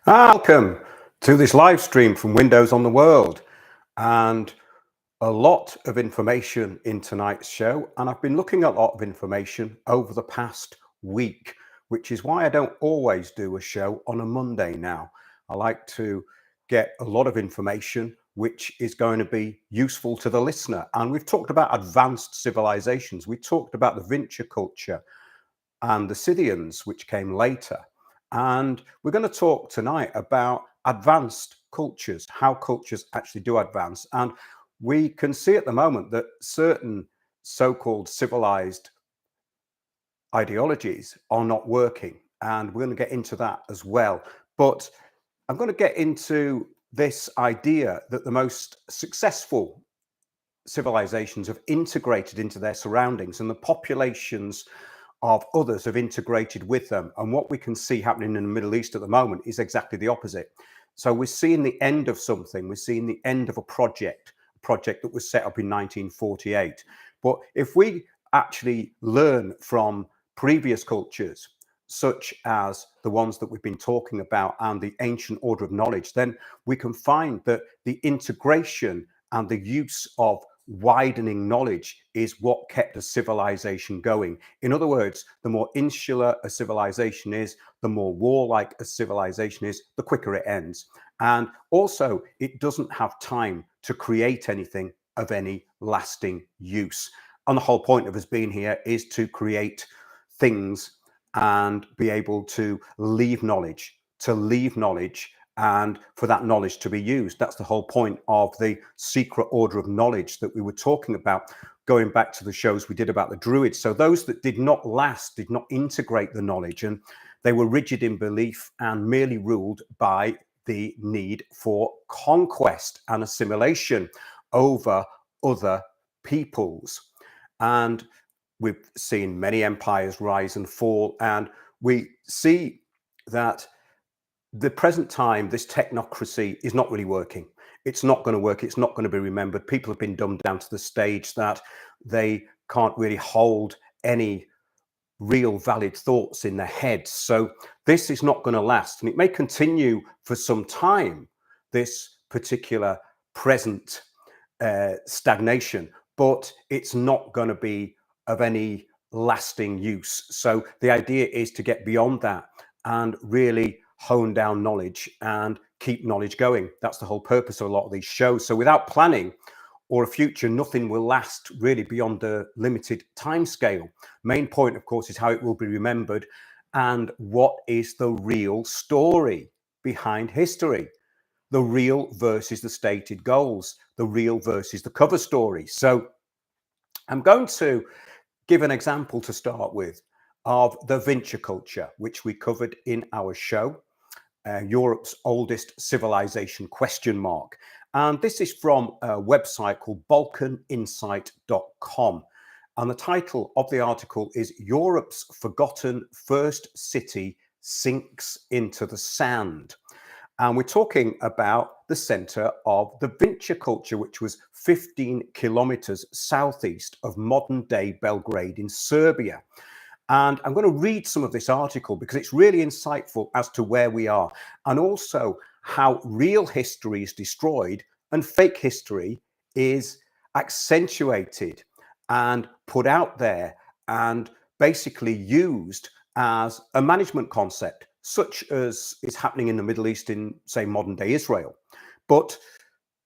Welcome to this live stream from Windows on the World, and a lot of information in tonight's show. And I've been looking at a lot of information over the past week, which is why I don't always do a show on a Monday now. I like to get a lot of information which is going to be useful to the listener. And we've talked about advanced civilizations. We talked about the Vinca culture and the Scythians, which came later. And we're going to talk tonight about advanced cultures, how cultures actually do advance. And we can see at the moment that certain so-called civilized ideologies are not working. And we're going to get into that as well. But I'm going to get into this idea that the most successful civilizations have integrated into their surroundings, and the populations of others have integrated with them. And what we can see happening in the Middle East at the moment is exactly the opposite. So we're seeing the end of something. We're seeing the end of a project that was set up in 1948. But if we actually learn from previous cultures, such as the ones that we've been talking about and the ancient order of knowledge, then we can find that the integration and the use of widening knowledge is what kept a civilization going. In other words, the more insular a civilization is, the more warlike a civilization is, the quicker it ends. And also, it doesn't have time to create anything of any lasting use. And the whole point of us being here is to create things and be able to leave knowledge, and for that knowledge to be used. That's the whole point of the secret order of knowledge that we were talking about, going back to the shows we did about the Druids. So those that did not last, did not integrate the knowledge, and they were rigid in belief and merely ruled by the need for conquest and assimilation over other peoples. And we've seen many empires rise and fall, and we see that the present time, this technocracy is not really working. It's not going to work. It's not going to be remembered. People have been dumbed down to the stage that they can't really hold any real valid thoughts in their heads. So this is not going to last, and it may continue for some time, this particular present stagnation, but it's not going to be of any lasting use. So the idea is to get beyond that and really hone down knowledge and keep knowledge going. That's the whole purpose of a lot of these shows. So without planning or a future, nothing will last really beyond a limited time scale. Main point, of course, is how it will be remembered and what is the real story behind history. The real versus the stated goals, the real versus the cover story. So I'm going to give an example to start with of the Vinca culture, which we covered in our show, Europe's oldest civilization ? And this is from a website called balkaninsight.com. And the title of the article is Europe's Forgotten First City Sinks into the Sand. And we're talking about the center of the Vinca culture, which was 15 kilometers southeast of modern day Belgrade in Serbia. And I'm going to read some of this article because it's really insightful as to where we are, and also how real history is destroyed and fake history is accentuated and put out there and basically used as a management concept, such as is happening in the Middle East in, say, modern day Israel. But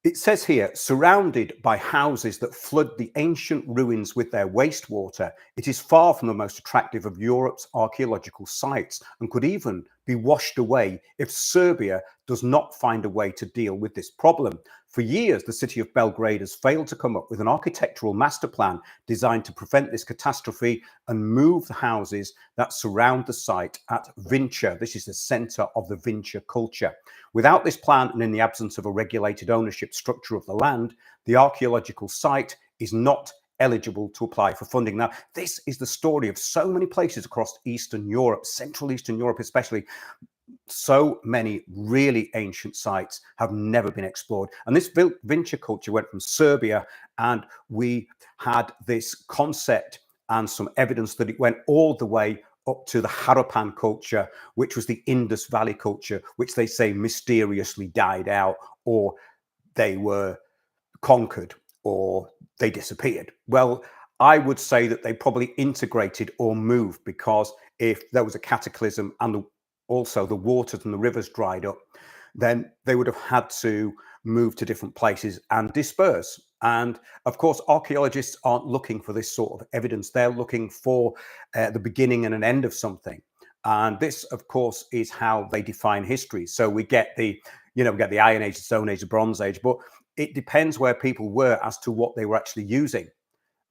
it says here, surrounded by houses that flood the ancient ruins with their wastewater, it is far from the most attractive of Europe's archaeological sites and could even be washed away if Serbia does not find a way to deal with this problem. For years, the city of Belgrade has failed to come up with an architectural master plan designed to prevent this catastrophe and move the houses that surround the site at Vinca. This is the center of the Vinca culture. Without this plan, and in the absence of a regulated ownership structure of the land, the archaeological site is not eligible to apply for funding. Now, this is the story of so many places across Eastern Europe, Central Eastern Europe especially. So many really ancient sites have never been explored. And this Vinca culture went from Serbia, and we had this concept and some evidence that it went all the way up to the Harappan culture, which was the Indus Valley culture, which they say mysteriously died out, or they were conquered, or they disappeared. Well, I would say that they probably integrated or moved, because if there was a cataclysm and also the waters and the rivers dried up, then they would have had to move to different places and disperse. And of course, archaeologists aren't looking for this sort of evidence. They're looking for the beginning and an end of something. And this, of course, is how they define history. So we get the, we get the Iron Age, the Stone Age, the Bronze Age, but it depends where people were as to what they were actually using.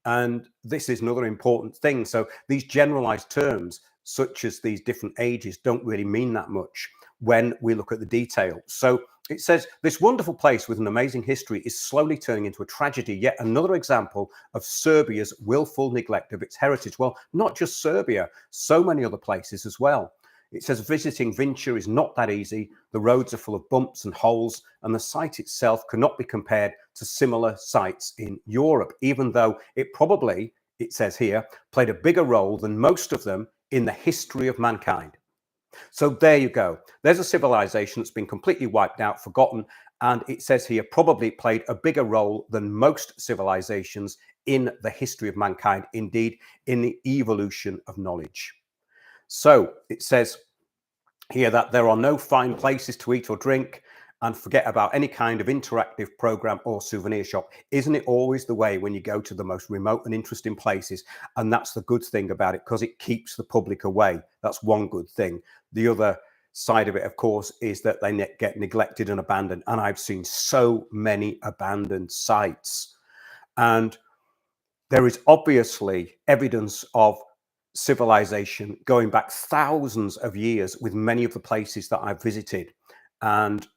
And this is another important thing. So these generalized terms, such as these different ages, don't really mean that much when we look at the detail. So it says, this wonderful place with an amazing history is slowly turning into a tragedy. Yet another example of Serbia's willful neglect of its heritage. Well, not just Serbia, so many other places as well. It says visiting Vinca is not that easy. The roads are full of bumps and holes, and the site itself cannot be compared to similar sites in Europe, even though it probably, it says here, played a bigger role than most of them in the history of mankind. So there you go. There's a civilization that's been completely wiped out, forgotten, and it says here probably played a bigger role than most civilizations in the history of mankind, indeed in the evolution of knowledge. So it says here that there are no fine places to eat or drink, and forget about any kind of interactive program or souvenir shop. Isn't it always the way when you go to the most remote and interesting places? And that's the good thing about it, because it keeps the public away. That's one good thing. The other side of it, of course, is that they get neglected and abandoned. And I've seen so many abandoned sites. And there is obviously evidence of civilization going back thousands of years with many of the places that I've visited. And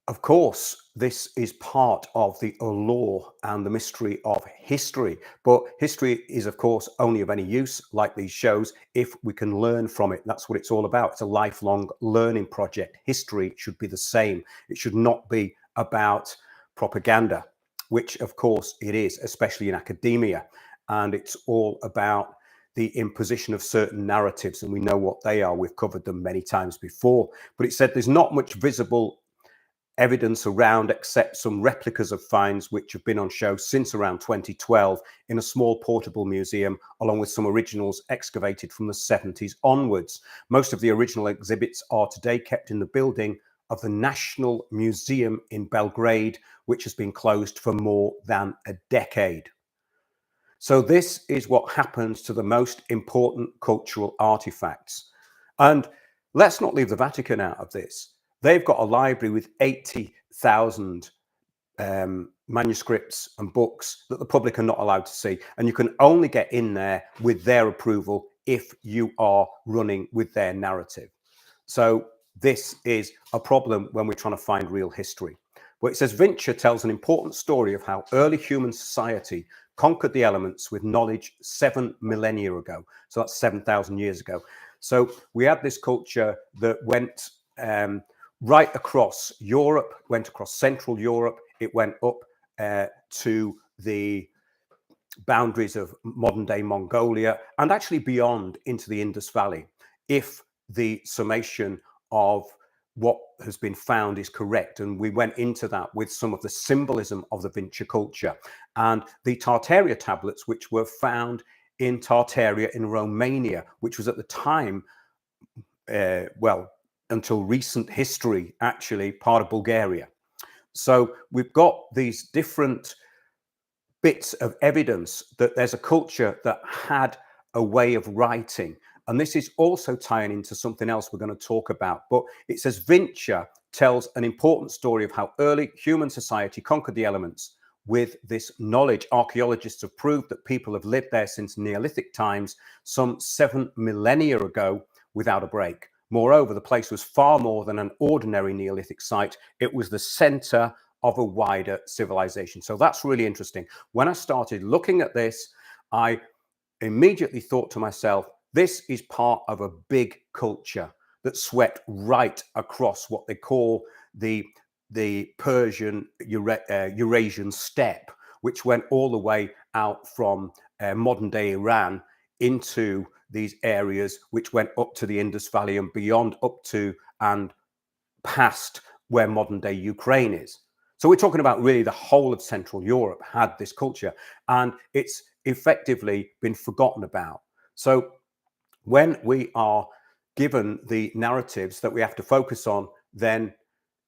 of course, this is part of the allure and the mystery of history. But history is, of course, only of any use, like these shows, if we can learn from it. That's what it's all about. It's a lifelong learning project. History should be the same. It should not be about propaganda, which, of course, it is, especially in academia. And it's all about the imposition of certain narratives, and we know what they are. We've covered them many times before. But it said there's not much visible evidence around except some replicas of finds which have been on show since around 2012 in a small portable museum, along with some originals excavated from the 70s onwards. Most of the original exhibits are today kept in the building of the National Museum in Belgrade, which has been closed for more than a decade. So this is what happens to the most important cultural artifacts. And let's not leave the Vatican out of this. They've got a library with 80,000 manuscripts and books that the public are not allowed to see. And you can only get in there with their approval if you are running with their narrative. So this is a problem when we're trying to find real history. But it says Vinca tells an important story of how early human society conquered the elements with knowledge 7 millennia ago. So that's 7,000 years ago. So we had this culture that went right across Europe, went across Central Europe. It went up to the boundaries of modern day Mongolia, and actually beyond into the Indus Valley, if the summation of what has been found is correct. And we went into that with some of the symbolism of the Vinca culture and the Tartaria tablets, which were found in Tartaria in Romania, which was at the time, well, until recent history, actually part of Bulgaria. So we've got these different bits of evidence that there's a culture that had a way of writing. And this is also tying into something else we're going to talk about. But it says Vinca tells an important story of how early human society conquered the elements with this knowledge. Archaeologists have proved that people have lived there since Neolithic times, some 7 millennia ago, without a break. Moreover, the place was far more than an ordinary Neolithic site. It was the center of a wider civilization. So that's really interesting. When I started looking at this, I immediately thought to myself, this is part of a big culture that swept right across what they call the Persian Eurasian steppe, which went all the way out from modern day Iran into these areas which went up to the Indus Valley and beyond, up to and past where modern day Ukraine is. So we're talking about really the whole of Central Europe had this culture, and it's effectively been forgotten about. So when we are given the narratives that we have to focus on, then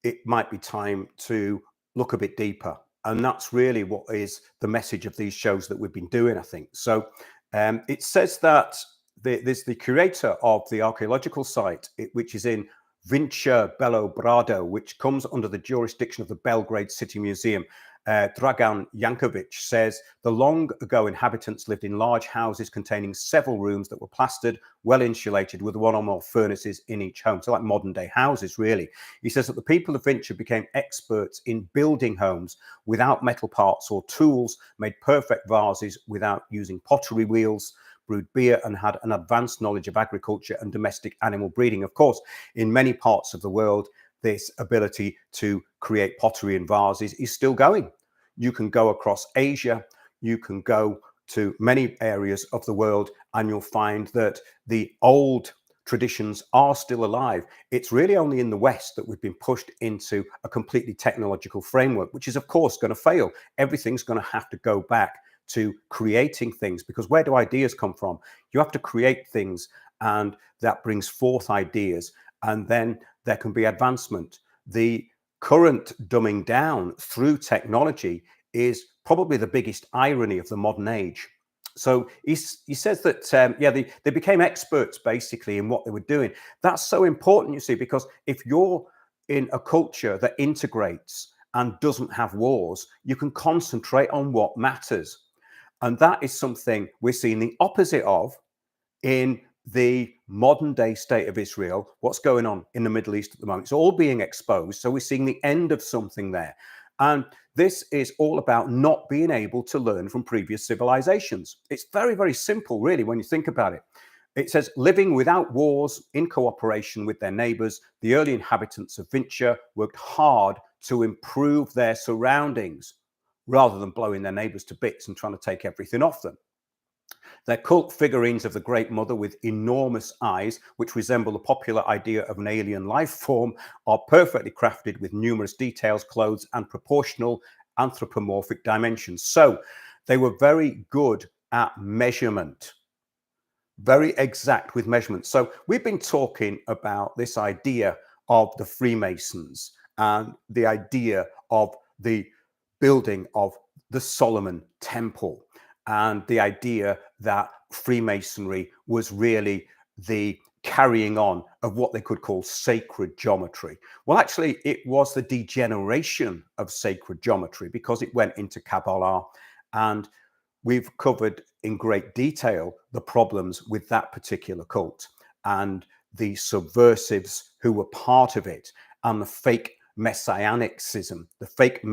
it might be time to look a bit deeper. And that's really what is the message of these shows that we've been doing, I think. So it says that there's the curator of the archaeological site, which is in Vinca, Brado, which comes under the jurisdiction of the Belgrade City Museum. Dragan Jankovic says the long ago inhabitants lived in large houses containing several rooms that were plastered, well insulated, with one or more furnaces in each home. So like modern day houses, really. He says that the people of Vinca became experts in building homes without metal parts or tools, made perfect vases without using pottery wheels, brewed beer, and had an advanced knowledge of agriculture and domestic animal breeding. Of course, in many parts of the world, this ability to create pottery and vases is still going. You can go across Asia, you can go to many areas of the world, and you'll find that the old traditions are still alive. It's really only in the West that we've been pushed into a completely technological framework, which is of course going to fail. Everything's going to have to go back to creating things, because where do ideas come from? You have to create things, and that brings forth ideas, and then there can be advancement. The current dumbing down through technology is probably the biggest irony of the modern age. So he says that, they became experts basically in what they were doing. That's so important, you see, because if you're in a culture that integrates and doesn't have wars, you can concentrate on what matters. And that is something we're seeing the opposite of in the modern day state of Israel. What's going on in the Middle East at the moment? It's all being exposed. So we're seeing the end of something there. And this is all about not being able to learn from previous civilizations. It's very, very simple, really, when you think about it. It says, living without wars, in cooperation with their neighbors, the early inhabitants of Vinca worked hard to improve their surroundings rather than blowing their neighbors to bits and trying to take everything off them. Their cult figurines of the Great Mother with enormous eyes, which resemble the popular idea of an alien life form, are perfectly crafted with numerous details, clothes, and proportional anthropomorphic dimensions. So they were very good at measurement, very exact with measurement. So we've been talking about this idea of the Freemasons and the idea of the building of the Solomon Temple, and the idea that Freemasonry was really the carrying on of what they could call sacred geometry. Well, actually, it was the degeneration of sacred geometry, because it went into Kabbalah, and we've covered in great detail the problems with that particular cult and the subversives who were part of it, and the fake messianicism, of fake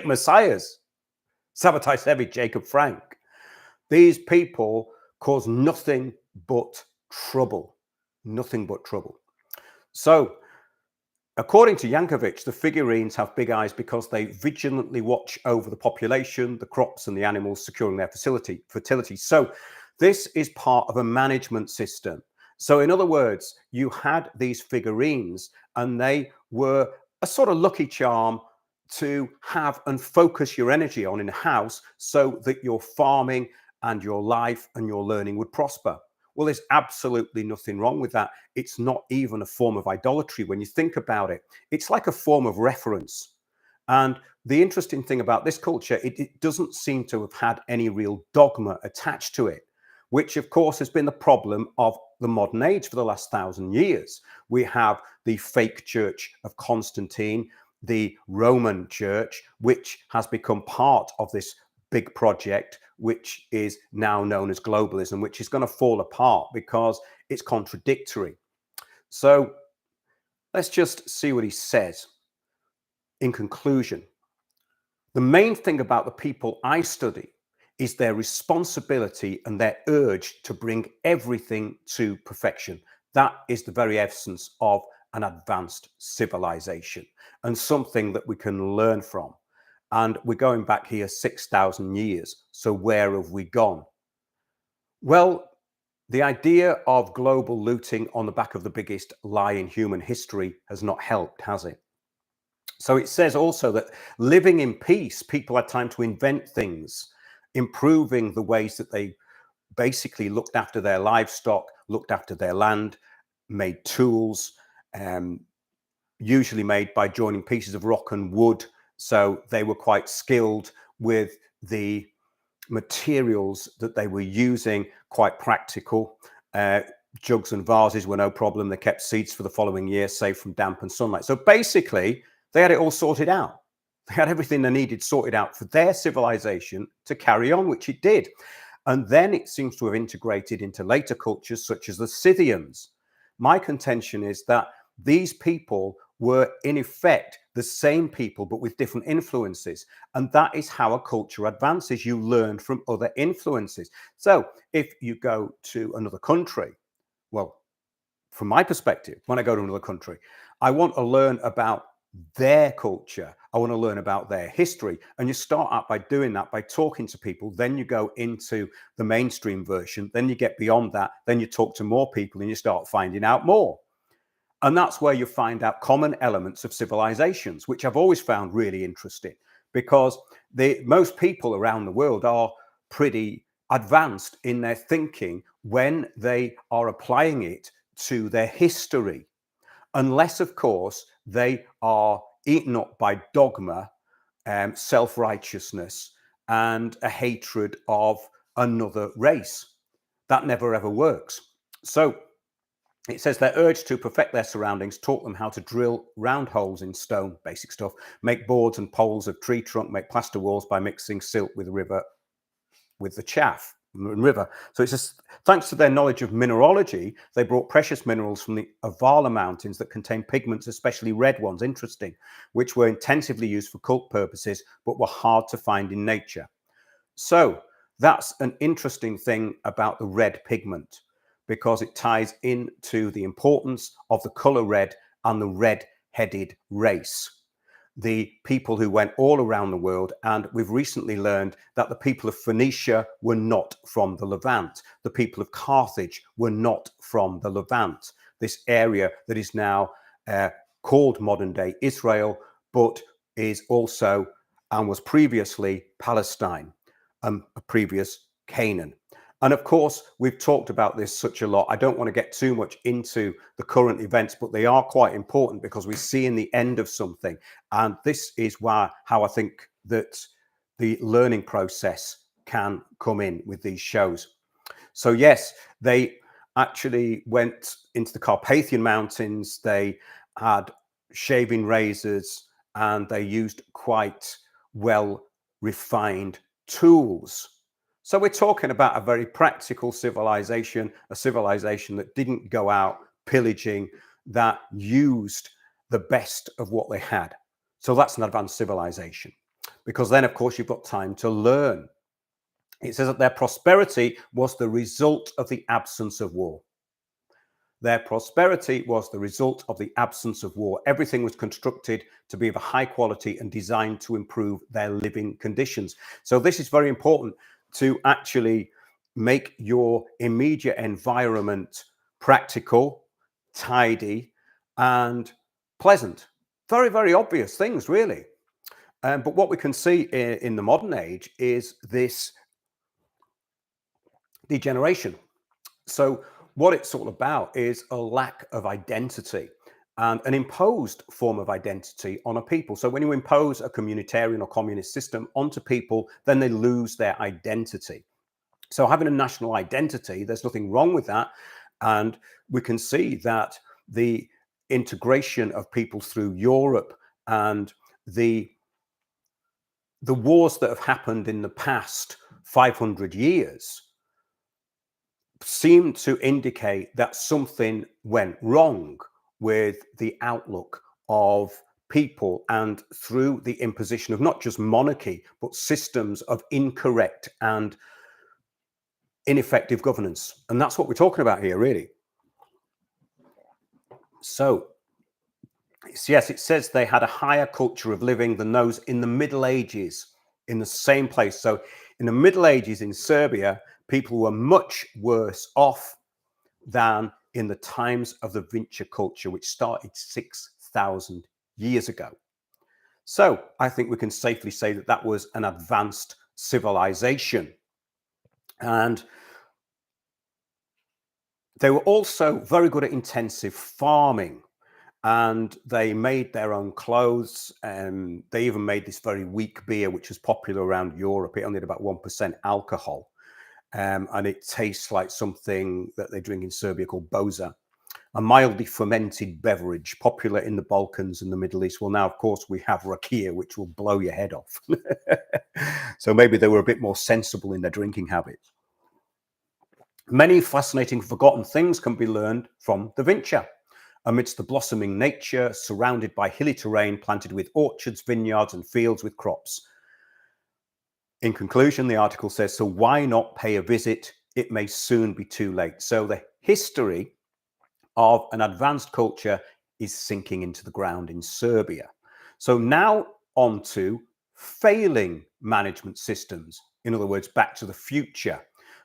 messiahs. Sabbatai Sevi, Jacob Frank. These people cause nothing but trouble. Nothing but trouble. So, according to Yankovic, the figurines have big eyes because they vigilantly watch over the population, the crops, and the animals, securing their fertility. So, this is part of a management system. So, in other words, you had these figurines, and they were a sort of lucky charm to have and focus your energy on in a house, so that your farming and your life and your learning would prosper. Well, there's absolutely nothing wrong with that. It's not even a form of idolatry when you think about it. It's like a form of reference. And the interesting thing about this culture, it doesn't seem to have had any real dogma attached to it, which of course has been the problem of the modern age for the last 1,000 years. We have the fake church of Constantine, the Roman church, which has become part of this big project, which is now known as globalism, which is going to fall apart because it's contradictory. So let's just see what he says. In conclusion, the main thing about the people I study is their responsibility and their urge to bring everything to perfection. That is the very essence of an advanced civilization, and something that we can learn from. And we're going back here 6,000 years. So where have we gone? Well, the idea of global looting on the back of the biggest lie in human history has not helped, has it? So it says also that living in peace, people had time to invent things, improving the ways that they basically looked after their livestock, looked after their land, made tools, um, usually made by joining pieces of rock and wood. So they were quite skilled with the materials that they were using, quite practical. Uh, Jugs and vases were no problem. They kept seeds for the following year, safe from damp and sunlight. So basically, they had it all sorted out. They had everything they needed sorted out for their civilization to carry on, which it did. And then it seems to have integrated into later cultures, such as the Scythians. My contention is that these people were, in effect, the same people, but with different influences. And that is how a culture advances. You learn from other influences. So if you go to another country, well, from my perspective, when I go to another country, I want to learn about their culture. I want to learn about their history. And you start out by doing that, by talking to people. Then you go into the mainstream version. Then you get beyond that. Then you talk to more people and you start finding out more. And that's where you find out common elements of civilizations, which I've always found really interesting, because most people around the world are pretty advanced in their thinking when they are applying it to their history, unless, of course, they are eaten up by dogma, self-righteousness, and a hatred of another race. That never ever works. So it says their urge to perfect their surroundings taught them how to drill round holes in stone, basic stuff, make boards and poles of tree trunk, make plaster walls by mixing silt with the chaff and river. So it says, thanks to their knowledge of mineralogy, they brought precious minerals from the Avala Mountains that contain pigments, especially red ones, interesting, which were intensively used for cult purposes, but were hard to find in nature. So that's an interesting thing about the red pigment, because it ties into the importance of the color red and the red-headed race. The people who went all around the world, and we've recently learned that the people of Phoenicia were not from the Levant. The people of Carthage were not from the Levant, this area that is now called modern-day Israel, but is also and was previously Palestine, a previous Canaan. And of course, we've talked about this such a lot. I don't want to get too much into the current events, but they are quite important because we see in the end of something. And this is how I think that the learning process can come in with these shows. So yes, they actually went into the Carpathian Mountains. They had shaving razors and they used quite well refined tools. So we're talking about a very practical civilization, a civilization that didn't go out pillaging, that used the best of what they had. So that's an advanced civilization, because then, of course, you've got time to learn. It says that their prosperity was the result of the absence of war. Their prosperity was the result of the absence of war. Everything was constructed to be of a high quality and designed to improve their living conditions. So this is very important, to actually make your immediate environment practical, tidy, and pleasant. Very, very obvious things, really. But what we can see in the modern age is this degeneration. So what it's all about is a lack of identity and an imposed form of identity on a people. So when you impose a communitarian or communist system onto people, then they lose their identity. So having a national identity, there's nothing wrong with that. And we can see that the integration of people through Europe and the wars that have happened in the past 500 years seem to indicate that something went wrong with the outlook of people, and through the imposition of not just monarchy, but systems of incorrect and ineffective governance. And that's what we're talking about here, really. So, yes, it says they had a higher culture of living than those in the Middle Ages in the same place. So in the Middle Ages in Serbia, people were much worse off than in the times of the Vinca culture, which started 6,000 years ago. So I think we can safely say that that was an advanced civilization. And they were also very good at intensive farming, and they made their own clothes. And they even made this very weak beer, which was popular around Europe. It only had about 1% alcohol. And it tastes like something that they drink in Serbia called boza, a mildly fermented beverage popular in the Balkans and the Middle East. Well, now, of course, we have rakia, which will blow your head off. So maybe they were a bit more sensible in their drinking habits. Many fascinating forgotten things can be learned from the Vinca. Amidst the blossoming nature, surrounded by hilly terrain, planted with orchards, vineyards, and fields with crops. In conclusion, the article says, so why not pay a visit? It may soon be too late. So the history of an advanced culture is sinking into the ground in Serbia. So now on to failing management systems. In other words, back to the future.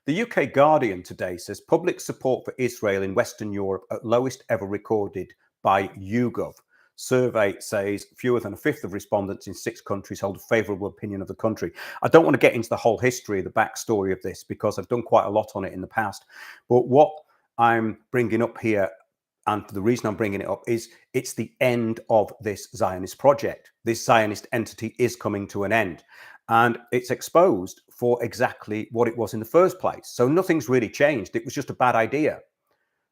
The UK Guardian today says public support for Israel in Western Europe at lowest ever recorded by YouGov. Survey says fewer than a fifth of respondents in 6 countries hold a favourable opinion of the country. I don't want to get into the whole history, the backstory of this, because I've done quite a lot on it in the past. But what I'm bringing up here, and the reason I'm bringing it up, is it's the end of this Zionist project. This Zionist entity is coming to an end. And it's exposed for exactly what it was in the first place. So nothing's really changed. It was just a bad idea.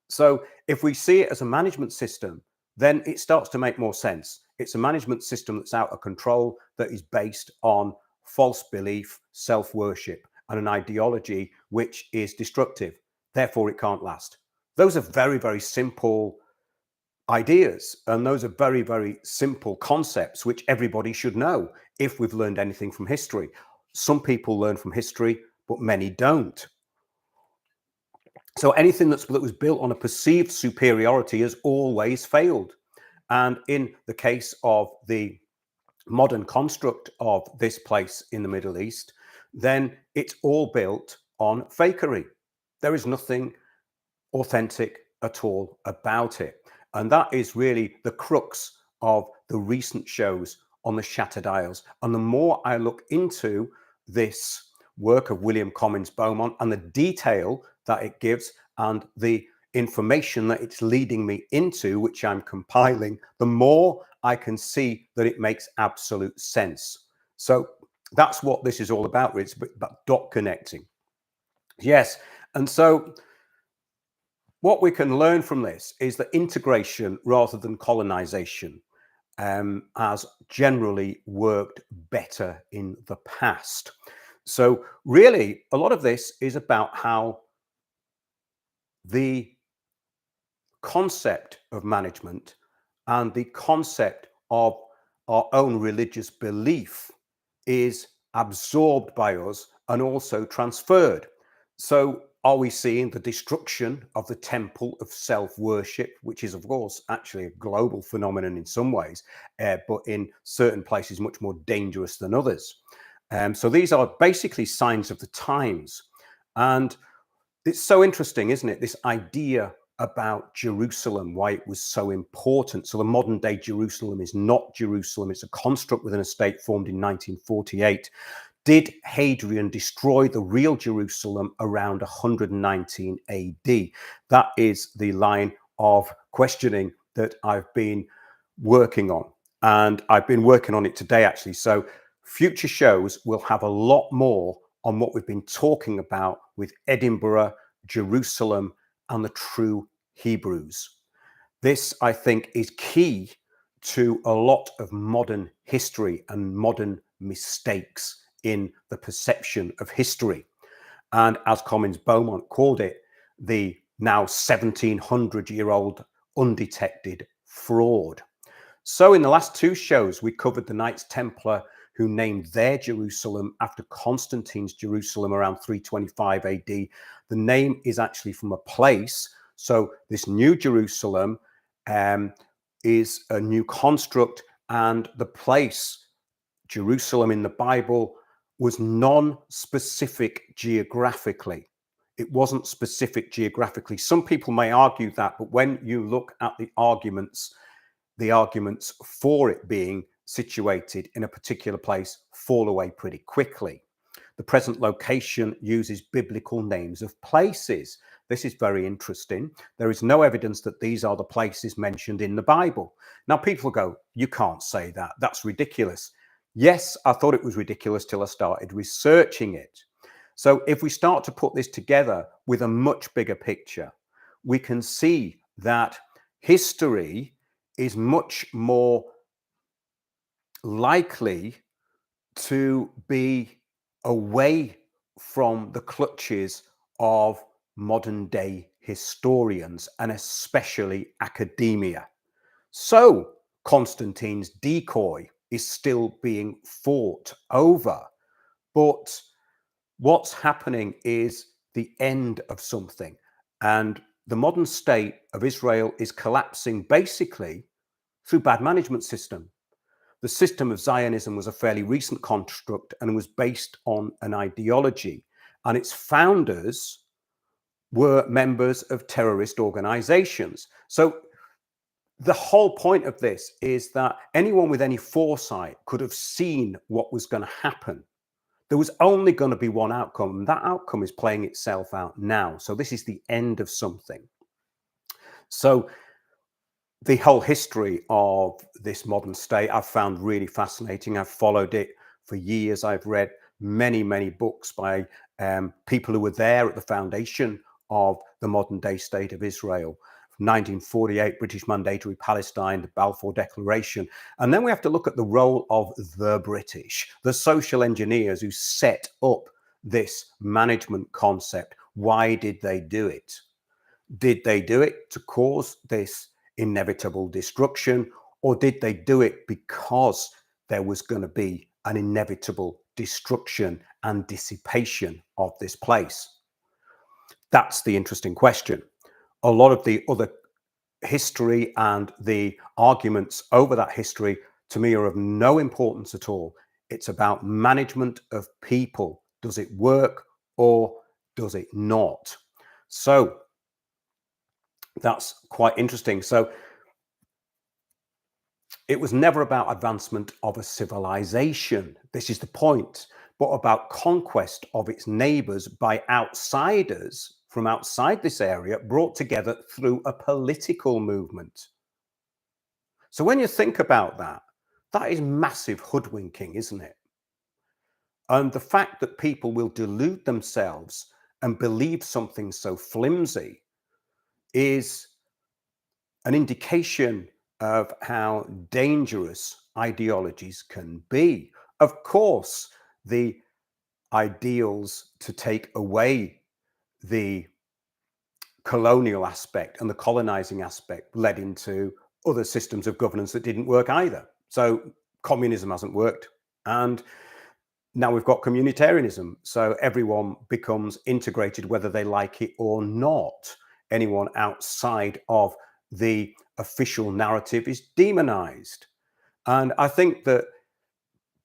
So if we see it as a management system, then it starts to make more sense. It's a management system that's out of control, that is based on false belief, self-worship, and an ideology which is destructive. Therefore, it can't last. Those are very, very simple ideas, and those are very, very simple concepts which everybody should know if we've learned anything from history. Some people learn from history, but many don't. So anything that was built on a perceived superiority has always failed. And in the case of the modern construct of this place in the Middle East, then it's all built on fakery. There is nothing authentic at all about it. And that is really the crux of the recent shows on the Shattered Isles. And the more I look into this work of William Comyns Beaumont and the detail that it gives and the information that it's leading me into, which I'm compiling, the more I can see that it makes absolute sense. So that's what this is all about. It's about dot connecting. Yes. And so what we can learn from this is that integration rather than colonization has generally worked better in the past. So really, a lot of this is about how the concept of management and the concept of our own religious belief is absorbed by us and also transferred. So are we seeing the destruction of the temple of self-worship, which is, of course, actually a global phenomenon in some ways, but in certain places much more dangerous than others? So these are basically signs of the times. And it's so interesting, isn't it? This idea about Jerusalem, why it was so important. So the modern day Jerusalem is not Jerusalem. It's a construct within a state formed in 1948. Did Hadrian destroy the real Jerusalem around 119 AD? That is the line of questioning that I've been working on. And I've been working on it today, actually. So future shows will have a lot more on what we've been talking about with Edinburgh, Jerusalem, and the true Hebrews. This, I think, is key to a lot of modern history and modern mistakes in the perception of history. And as Comyns Beaumont called it, the now 1700-year-old undetected fraud. So in the last 2 shows, we covered the Knights Templar who named their Jerusalem after Constantine's Jerusalem around 325 AD. The name is actually from a place. So this new Jerusalem is a new construct, and the place, Jerusalem in the Bible, was non-specific geographically. It wasn't specific geographically. Some people may argue that, but when you look at the arguments for it being situated in a particular place fall away pretty quickly. The present location uses biblical names of places. This is very interesting. There is no evidence that these are the places mentioned in the Bible. Now, people go, you can't say that. That's ridiculous. Yes, I thought it was ridiculous till I started researching it. So if we start to put this together with a much bigger picture, we can see that history is much more likely to be away from the clutches of modern day historians and especially academia. So Constantine's decoy is still being fought over, but what's happening is the end of something, and the modern state of Israel is collapsing basically through bad management system. The system of Zionism was a fairly recent construct and was based on an ideology, and its founders were members of terrorist organizations. So the whole point of this is that anyone with any foresight could have seen what was going to happen. There was only going to be one outcome, and that outcome is playing itself out now. So this is the end of something. So the whole history of this modern state I've found really fascinating. I've followed it for years. I've read many, many books by people who were there at the foundation of the modern day state of Israel. 1948, British Mandatory Palestine, the Balfour Declaration. And then we have to look at the role of the British, the social engineers who set up this management concept. Why did they do it? Did they do it to cause this inevitable destruction, or did they do it because there was going to be an inevitable destruction and dissipation of this place? That's the interesting question. A lot of the other history and the arguments over that history to me are of no importance at all. It's about management of people. Does it work or does it not? So that's quite interesting. So it was never about advancement of a civilization. This is the point, but about conquest of its neighbors by outsiders from outside this area brought together through a political movement. So when you think about that, that is massive hoodwinking, isn't it? And the fact that people will delude themselves and believe something so flimsy is an indication of how dangerous ideologies can be. Of course, the ideals to take away the colonial aspect and the colonizing aspect led into other systems of governance that didn't work either. So communism hasn't worked, and now we've got communitarianism. So everyone becomes integrated whether they like it or not. Anyone outside of the official narrative is demonized. And I think that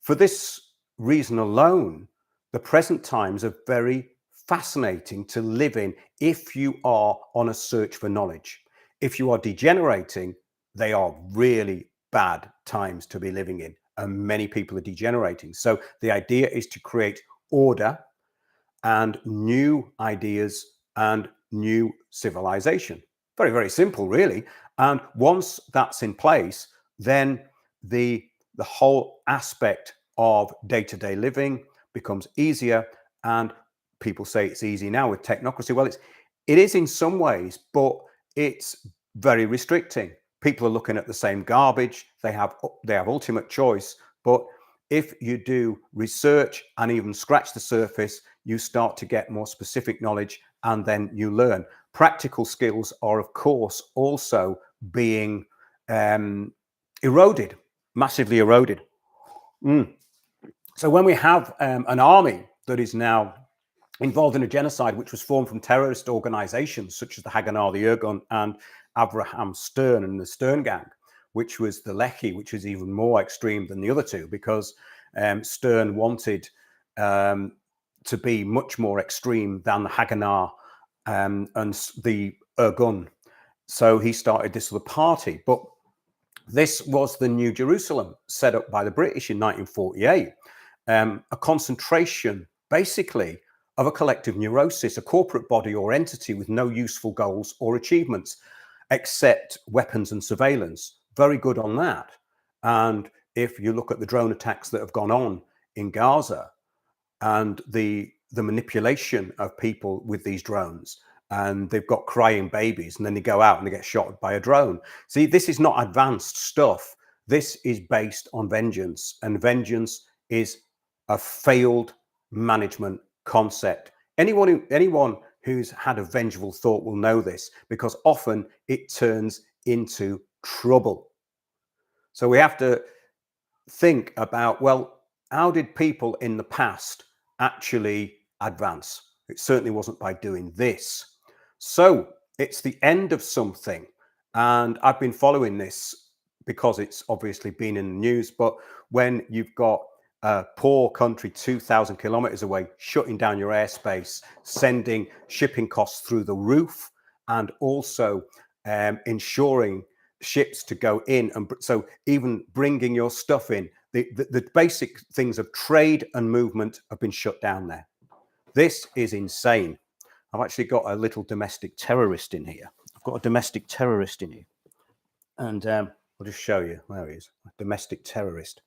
for this reason alone, the present times are very fascinating to live in if you are on a search for knowledge. If you are degenerating, they are really bad times to be living in, and many people are degenerating. So the idea is to create order and new ideas and new civilization. Very, very simple, really. And once that's in place, then the whole aspect of day-to-day living becomes easier. And people say it's easy now with technocracy. Well, it is in some ways, but it's very restricting. People are looking at the same garbage. They have ultimate choice. But if you do research and even scratch the surface, you start to get more specific knowledge, and then you learn. Practical skills are, of course, also being eroded, massively eroded. So when we have an army that is now involved in a genocide, which was formed from terrorist organizations such as the Haganah, the Irgun, and Abraham Stern and the Stern Gang, which was the Lehi, which was even more extreme than the other two, because Stern wanted to be much more extreme than the Haganah the Irgun. So he started this little party. But this was the New Jerusalem set up by the British in 1948, a concentration basically of a collective neurosis, a corporate body or entity with no useful goals or achievements except weapons and surveillance. Very good on that. And if you look at the drone attacks that have gone on in Gaza and the manipulation of people with these drones, and they've got crying babies and then they go out and they get shot by a drone. See, this is not advanced stuff. This is based on vengeance, and vengeance is a failed management concept. Anyone who's had a vengeful thought will know this, because often it turns into trouble. So we have to think about, well, how did people in the past actually advance? It certainly wasn't by doing this. So it's the end of something. And I've been following this because it's obviously been in the news. But when you've got a poor country 2,000 kilometers away, shutting down your airspace, sending shipping costs through the roof, and also ensuring ships to go in, and so even bringing your stuff in, the basic things of trade and movement have been shut down there. This is insane. I've actually got a little domestic terrorist in here. I've got a domestic terrorist in here, and I'll just show you. There he is, a domestic terrorist.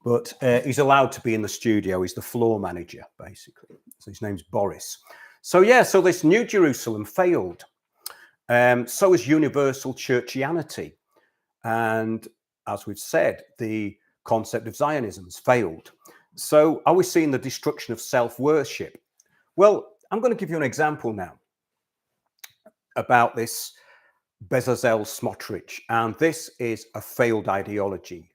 But he's allowed to be in the studio. He's the floor manager, basically. So his name's Boris. So yeah, so this New Jerusalem failed. So is universal churchianity. And as we've said, the concept of Zionism's failed. So are we seeing the destruction of self-worship? Well, I'm going to give you an example now about this Bezalel Smotrich. And this is a failed ideology.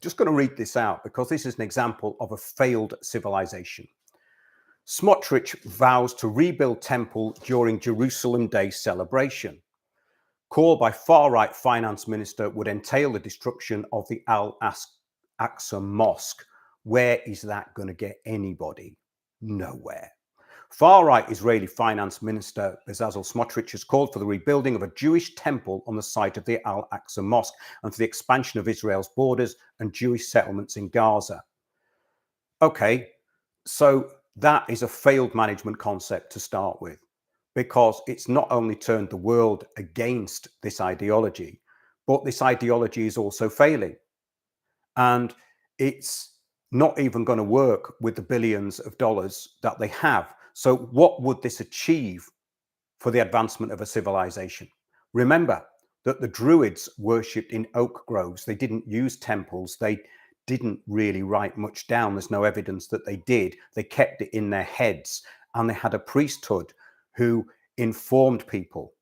Just going to read this out because this is an example of a failed civilization. Smotrich vows to rebuild temple during Jerusalem Day celebration. Call by far-right finance minister would entail the destruction of the Al-Aqsa Mosque. Where is that going to get anybody? Nowhere. Far-right Israeli finance minister Bezalel Smotrich has called for the rebuilding of a Jewish temple on the site of the Al-Aqsa Mosque and for the expansion of Israel's borders and Jewish settlements in Gaza. Okay, so that is a failed management concept to start with, because it's not only turned the world against this ideology, but this ideology is also failing. And it's not even going to work with the billions of dollars that they have. So what would this achieve for the advancement of a civilization? Remember that the Druids worshipped in oak groves. They didn't use temples. They didn't really write much down. There's no evidence that they did. They kept it in their heads, and they had a priesthood who informed people.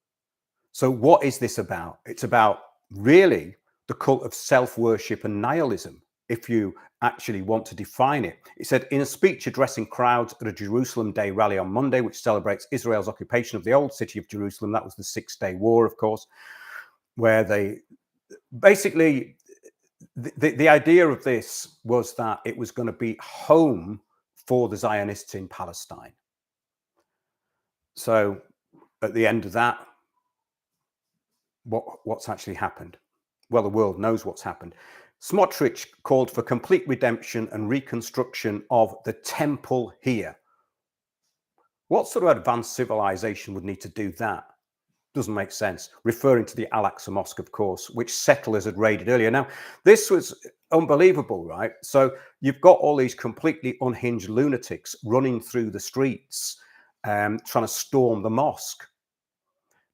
So what is this about? It's about really the cult of self-worship and nihilism, if you actually want to define it. It said, in a speech addressing crowds at a Jerusalem Day rally on Monday, which celebrates Israel's occupation of the old city of Jerusalem, that was the Six-Day War, of course, where they basically, the idea of this was that it was going to be home for the Zionists in Palestine. So at the end of that, what's actually happened? Well, the world knows what's happened. Smotrich called for complete redemption and reconstruction of the temple here. What sort of advanced civilization would need to do that? Doesn't make sense. Referring to the Al-Aqsa Mosque, of course, which settlers had raided earlier. Now, this was unbelievable, right? So you've got all these completely unhinged lunatics running through the streets, trying to storm the mosque.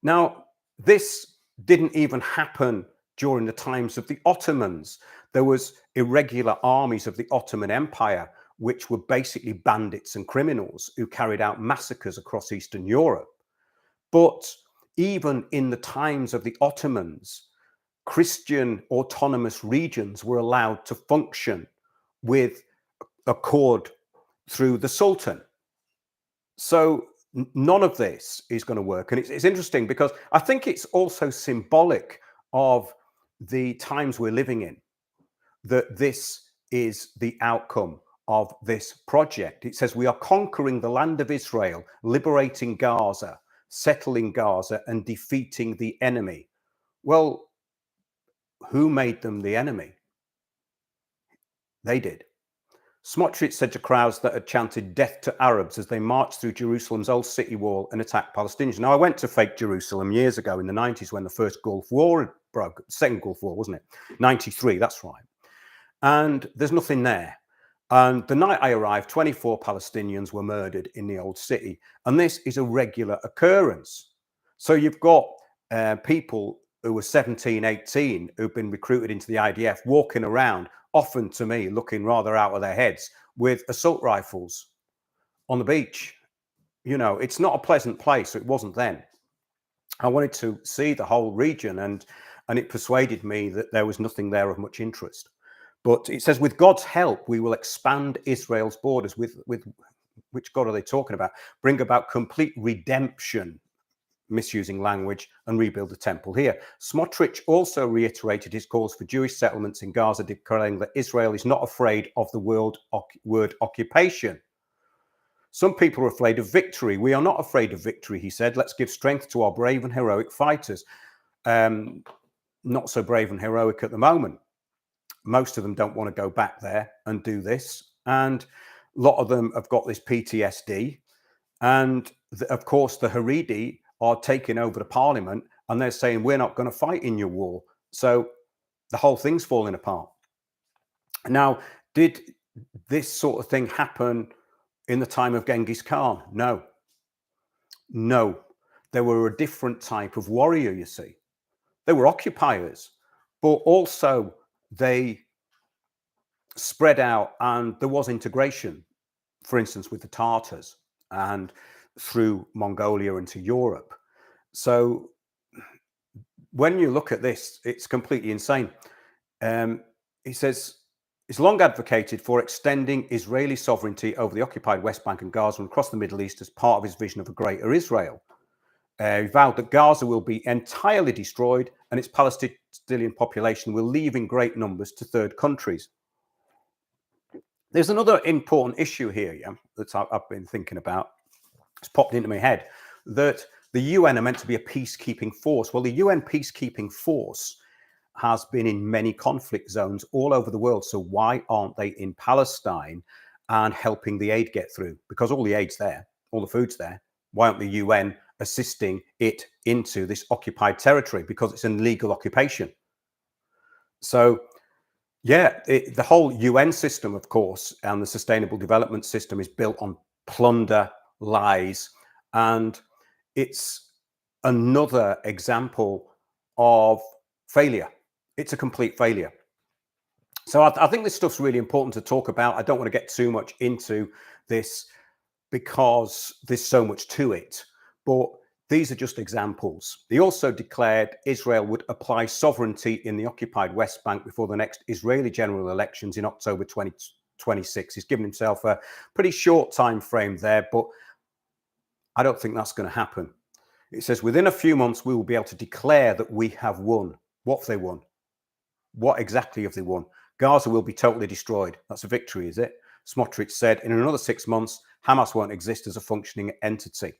Now, this didn't even happen during the times of the Ottomans. There was irregular armies of the Ottoman Empire, which were basically bandits and criminals who carried out massacres across Eastern Europe. But even in the times of the Ottomans, Christian autonomous regions were allowed to function with accord through the Sultan. So none of this is going to work. And it's interesting because I think it's also symbolic of the times we're living in, that this is the outcome of this project. It says, we are conquering the land of Israel, liberating Gaza, settling Gaza, and defeating the enemy. Well, who made them the enemy? They did. Smotrich said to crowds that had chanted death to Arabs as they marched through Jerusalem's old city wall and attacked Palestinians. Now, I went to fake Jerusalem years ago in the 90s when the first Gulf War broke, second Gulf War, wasn't it? 93, that's right. And there's nothing there. And the night I arrived, 24 Palestinians were murdered in the old city. And this is a regular occurrence. So you've got people who were 17, 18, who've been recruited into the IDF, walking around, often to me, looking rather out of their heads, with assault rifles on the beach. You know, it's not a pleasant place. It wasn't then. I wanted to see the whole region, and it persuaded me that there was nothing there of much interest. But it says, with God's help, we will expand Israel's borders. With which God are they talking about? Bring about complete redemption, misusing language, and rebuild the temple here. Smotrich also reiterated his calls for Jewish settlements in Gaza, declaring that Israel is not afraid of the word occupation. Some people are afraid of victory. We are not afraid of victory, he said. Let's give strength to our brave and heroic fighters. Not so brave and heroic at the moment. Most of them don't want to go back there and do this. And a lot of them have got this PTSD. And of course, the Haredi are taking over the parliament and they're saying, we're not going to fight in your war. So the whole thing's falling apart. Now, did this sort of thing happen in the time of Genghis Khan? No. No. They were a different type of warrior, you see. They were occupiers, but also they spread out, and there was integration, for instance, with the Tartars and through Mongolia into Europe. So when you look at this, it's completely insane. He says, he's long advocated for extending Israeli sovereignty over the occupied West Bank and Gaza and across the Middle East as part of his vision of a greater Israel. He vowed that Gaza will be entirely destroyed and its Palestinian population will leave in great numbers to third countries. There's another important issue here, yeah, that I've been thinking about. It's popped into my head, that the UN are meant to be a peacekeeping force. Well, the UN peacekeeping force has been in many conflict zones all over the world. So why aren't they in Palestine and helping the aid get through? Because all the aid's there, all the food's there. Why aren't the UN assisting it into this occupied territory? Because it's an illegal occupation. So yeah, the whole UN system, of course, and the sustainable development system is built on plunder, lies, and it's another example of failure. It's a complete failure. So I think this stuff's really important to talk about. I don't want to get too much into this because there's so much to it, but these are just examples. He also declared Israel would apply sovereignty in the occupied West Bank before the next Israeli general elections in October 2026. He's given himself a pretty short time frame there, but I don't think that's going to happen. It says, within a few months, we will be able to declare that we have won. What have they won? What exactly have they won? Gaza will be totally destroyed. That's a victory, is it? Smotrich said, in another 6 months, Hamas won't exist as a functioning entity.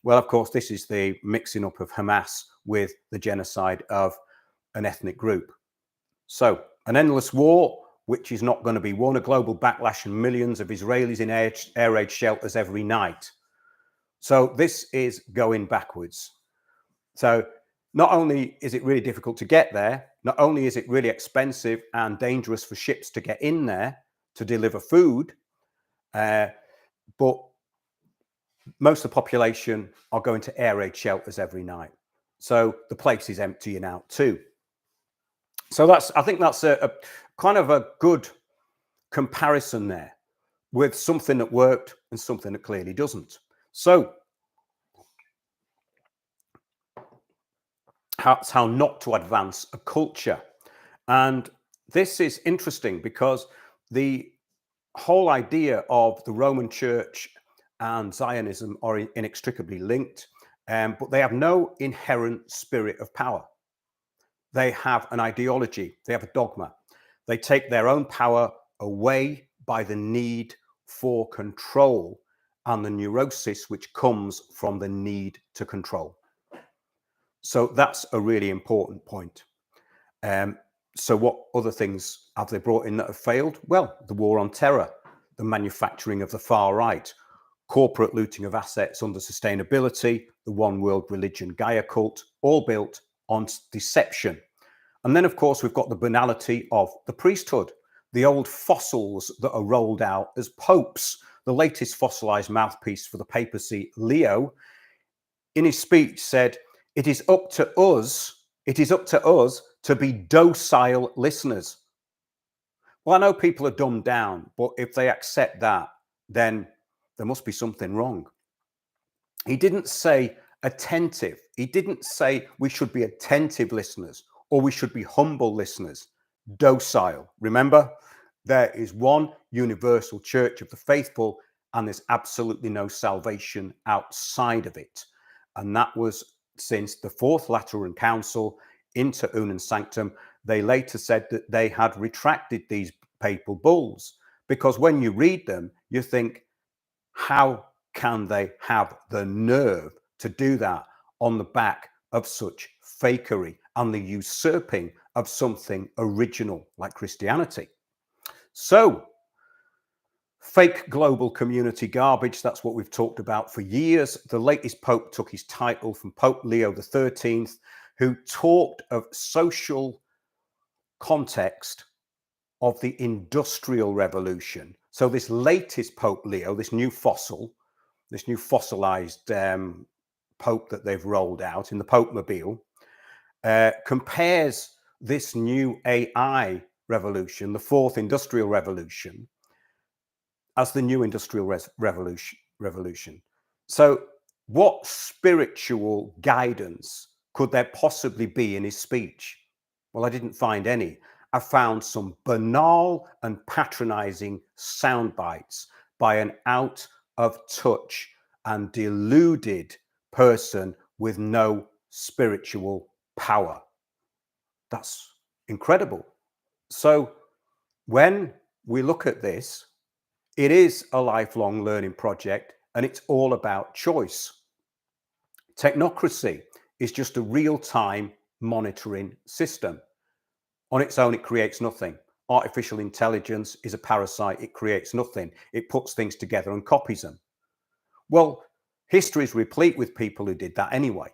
Well, of course, this is the mixing up of Hamas with the genocide of an ethnic group. So an endless war, which is not going to be won, a global backlash and millions of Israelis in air raid shelters every night. So this is going backwards. So not only is it really difficult to get there, not only is it really expensive and dangerous for ships to get in there to deliver food, but most of the population are going to air raid shelters every night. So the place is emptying out too. So I think that's a kind of a good comparison there with something that worked and something that clearly doesn't. So how not to advance a culture. And this is interesting because the whole idea of the Roman Church and Zionism are inextricably linked, but they have no inherent spirit of power. They have an ideology, they have a dogma. They take their own power away by the need for control and the neurosis which comes from the need to control. So that's a really important point. So what other things have they brought in that have failed? Well, the war on terror, the manufacturing of the far right, corporate looting of assets under sustainability, the one world religion Gaia cult, all built on deception. And then, of course, we've got the banality of the priesthood, the old fossils that are rolled out as popes. The latest fossilized mouthpiece for the papacy, Leo, in his speech said, it is up to us to be docile listeners. Well, I know people are dumbed down, but if they accept that, then there must be something wrong. He didn't say attentive. He didn't say we should be attentive listeners or we should be humble listeners. Docile. Remember, there is one universal church of the faithful and there's absolutely no salvation outside of it. And that was since the Fourth Lateran Council Inter Unum Sanctum. They later said that they had retracted these papal bulls, because when you read them, you think, how can they have the nerve to do that on the back of such fakery and the usurping of something original like Christianity? So, fake global community garbage, that's what we've talked about for years. The latest Pope took his title from Pope Leo XIII, who talked of social context of the Industrial Revolution. So this latest Pope Leo, this new fossilized Pope that they've rolled out in the Pope Mobile, compares this new AI revolution, the fourth industrial revolution, as the new industrial revolution. So what spiritual guidance could there possibly be in his speech? Well, I didn't find any. I found some banal and patronizing sound bites by an out of touch and deluded person with no spiritual power. That's incredible. So when we look at this, it is a lifelong learning project and it's all about choice. Technocracy is just a real-time monitoring system. On its own, it creates nothing. Artificial intelligence is a parasite. It creates nothing. It puts things together and copies them. Well, history is replete with people who did that anyway.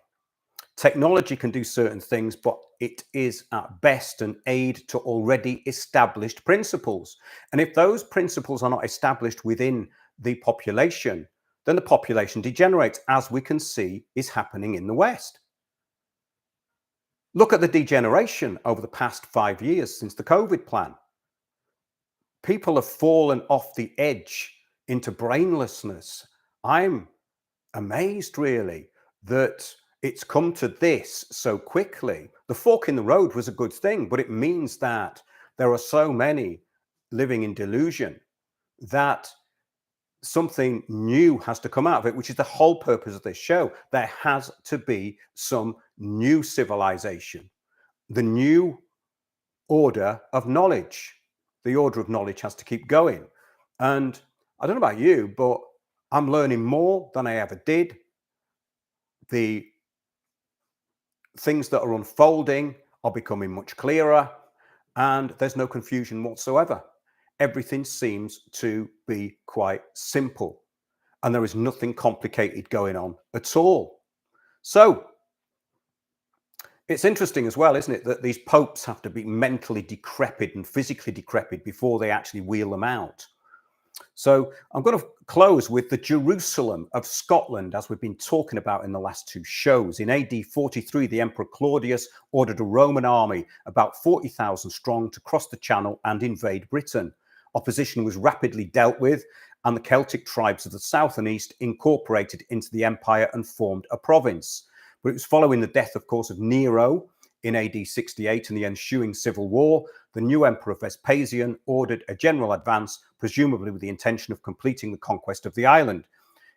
Technology can do certain things, but it is at best an aid to already established principles. And if those principles are not established within the population, then the population degenerates, as we can see is happening in the West. Look at the degeneration over the past 5 years since the COVID plan. People have fallen off the edge into brainlessness. I'm amazed, really, that it's come to this so quickly. The fork in the road was a good thing, but it means that there are so many living in delusion that something new has to come out of it, which is the whole purpose of this show. There has to be some new civilization, the new order of knowledge. The order of knowledge has to keep going. And I don't know about you, but I'm learning more than I ever did. The things that are unfolding are becoming much clearer, and there's no confusion whatsoever. Everything seems to be quite simple, and there is nothing complicated going on at all. So it's interesting as well, isn't it, that these popes have to be mentally decrepit and physically decrepit before they actually wheel them out. So I'm going to close with the Jerusalem of Scotland, as we've been talking about in the last two shows. In AD 43, the Emperor Claudius ordered a Roman army, about 40,000 strong, to cross the Channel and invade Britain. Opposition was rapidly dealt with, and the Celtic tribes of the south and east incorporated into the empire and formed a province. But it was following the death, of course, of Nero in AD 68 and the ensuing civil war. The new Emperor Vespasian ordered a general advance, presumably with the intention of completing the conquest of the island.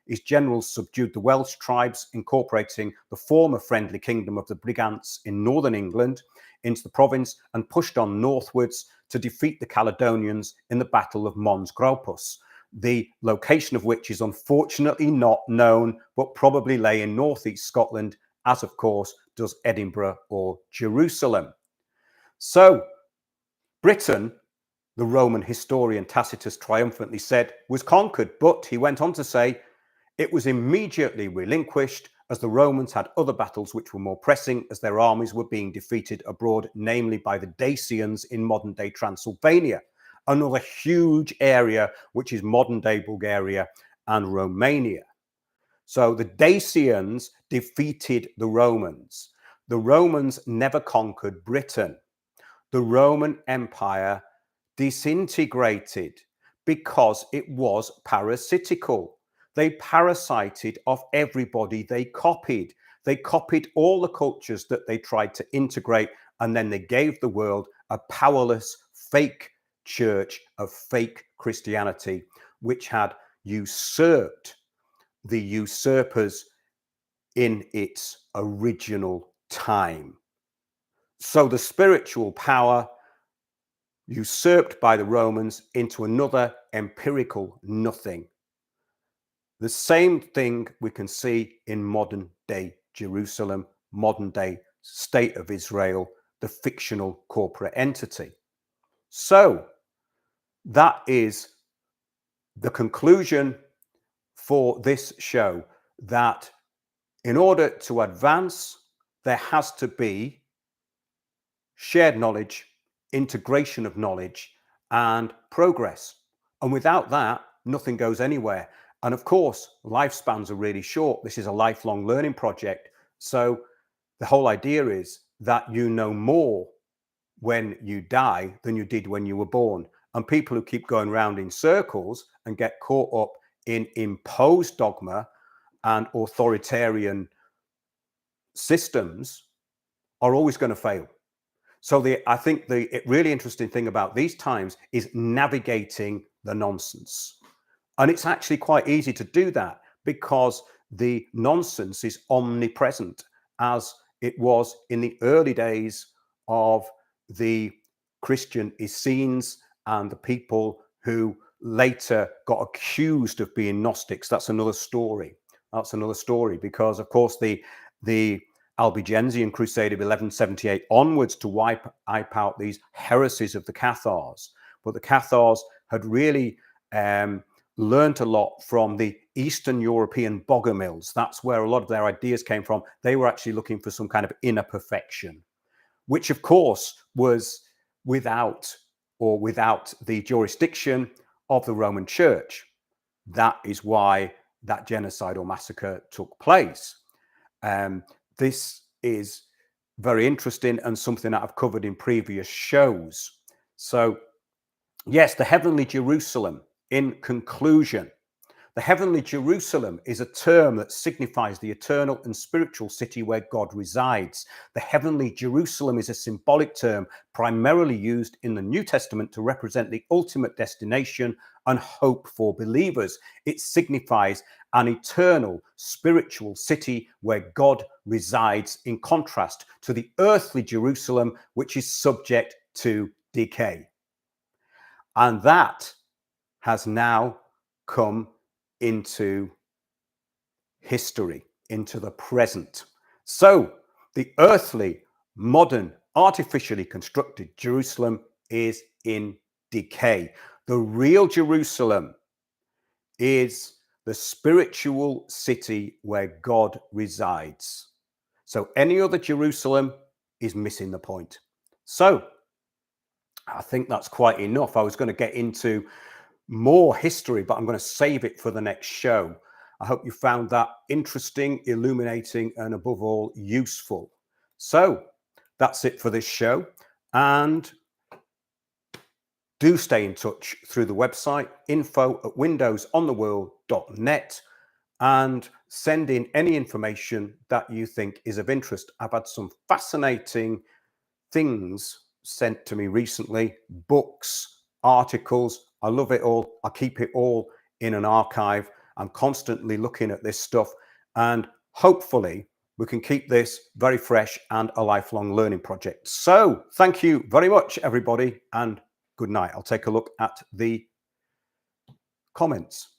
his generals subdued the Welsh tribes, incorporating the former friendly kingdom of the Brigantes in northern England into the province, and pushed on northwards to defeat the Caledonians in the Battle of Mons Graupus, the location of which is unfortunately not known, but probably lay in northeast Scotland, as of course does Edinburgh or Jerusalem. So Britain, the Roman historian Tacitus triumphantly said, was conquered, but he went on to say it was immediately relinquished as the Romans had other battles which were more pressing as their armies were being defeated abroad, namely by the Dacians in modern-day Transylvania, another huge area which is modern-day Bulgaria and Romania. So the Dacians defeated the Romans. The Romans never conquered Britain. The Roman Empire disintegrated because it was parasitical. They parasited off everybody they copied. They copied all the cultures that they tried to integrate, and then they gave the world a powerless fake church of fake Christianity, which had usurped the usurpers in its original time. So the spiritual power usurped by the Romans into another empirical nothing. The same thing we can see in modern day Jerusalem, modern day state of Israel, the fictional corporate entity. So that is the conclusion for this show, that in order to advance, there has to be shared knowledge, integration of knowledge, and progress. And without that, nothing goes anywhere. And of course, lifespans are really short. This is a lifelong learning project. So the whole idea is that you know more when you die than you did when you were born. And people who keep going around in circles and get caught up in imposed dogma and authoritarian systems are always going to fail. So I think the really interesting thing about these times is navigating the nonsense. And it's actually quite easy to do that because the nonsense is omnipresent, as it was in the early days of the Christian Essenes and the people who later got accused of being Gnostics. That's another story. That's another story because, of course, the Albigensian Crusade of 1178 onwards to wipe out these heresies of the Cathars. But the Cathars had really learned a lot from the Eastern European bogomils. That's where a lot of their ideas came from. They were actually looking for some kind of inner perfection, which of course was without the jurisdiction of the Roman Church. That is why that genocidal massacre took place. This is very interesting and something that I've covered in previous shows. So yes, the heavenly Jerusalem. In conclusion, the heavenly Jerusalem is a term that signifies the eternal and spiritual city where God resides. The heavenly Jerusalem is a symbolic term primarily used in the New Testament to represent the ultimate destination and hope for believers. It signifies an eternal spiritual city where God resides, in contrast to the earthly Jerusalem, which is subject to decay. And that has now come into history, into the present. So the earthly, modern, artificially constructed Jerusalem is in decay. The real Jerusalem is the spiritual city where God resides. So any other Jerusalem is missing the point. So I think that's quite enough. I was going to get into more history, but I'm going to save it for the next show. I hope you found that interesting, illuminating, and above all, useful. So that's it for this show. And do stay in touch through the website, info@windowsontheworld.net, and send in any information that you think is of interest. I've had some fascinating things sent to me recently, books, articles. I love it all. I keep it all in an archive. I'm constantly looking at this stuff, and hopefully we can keep this very fresh and a lifelong learning project. So thank you very much, everybody, and good night. I'll take a look at the comments.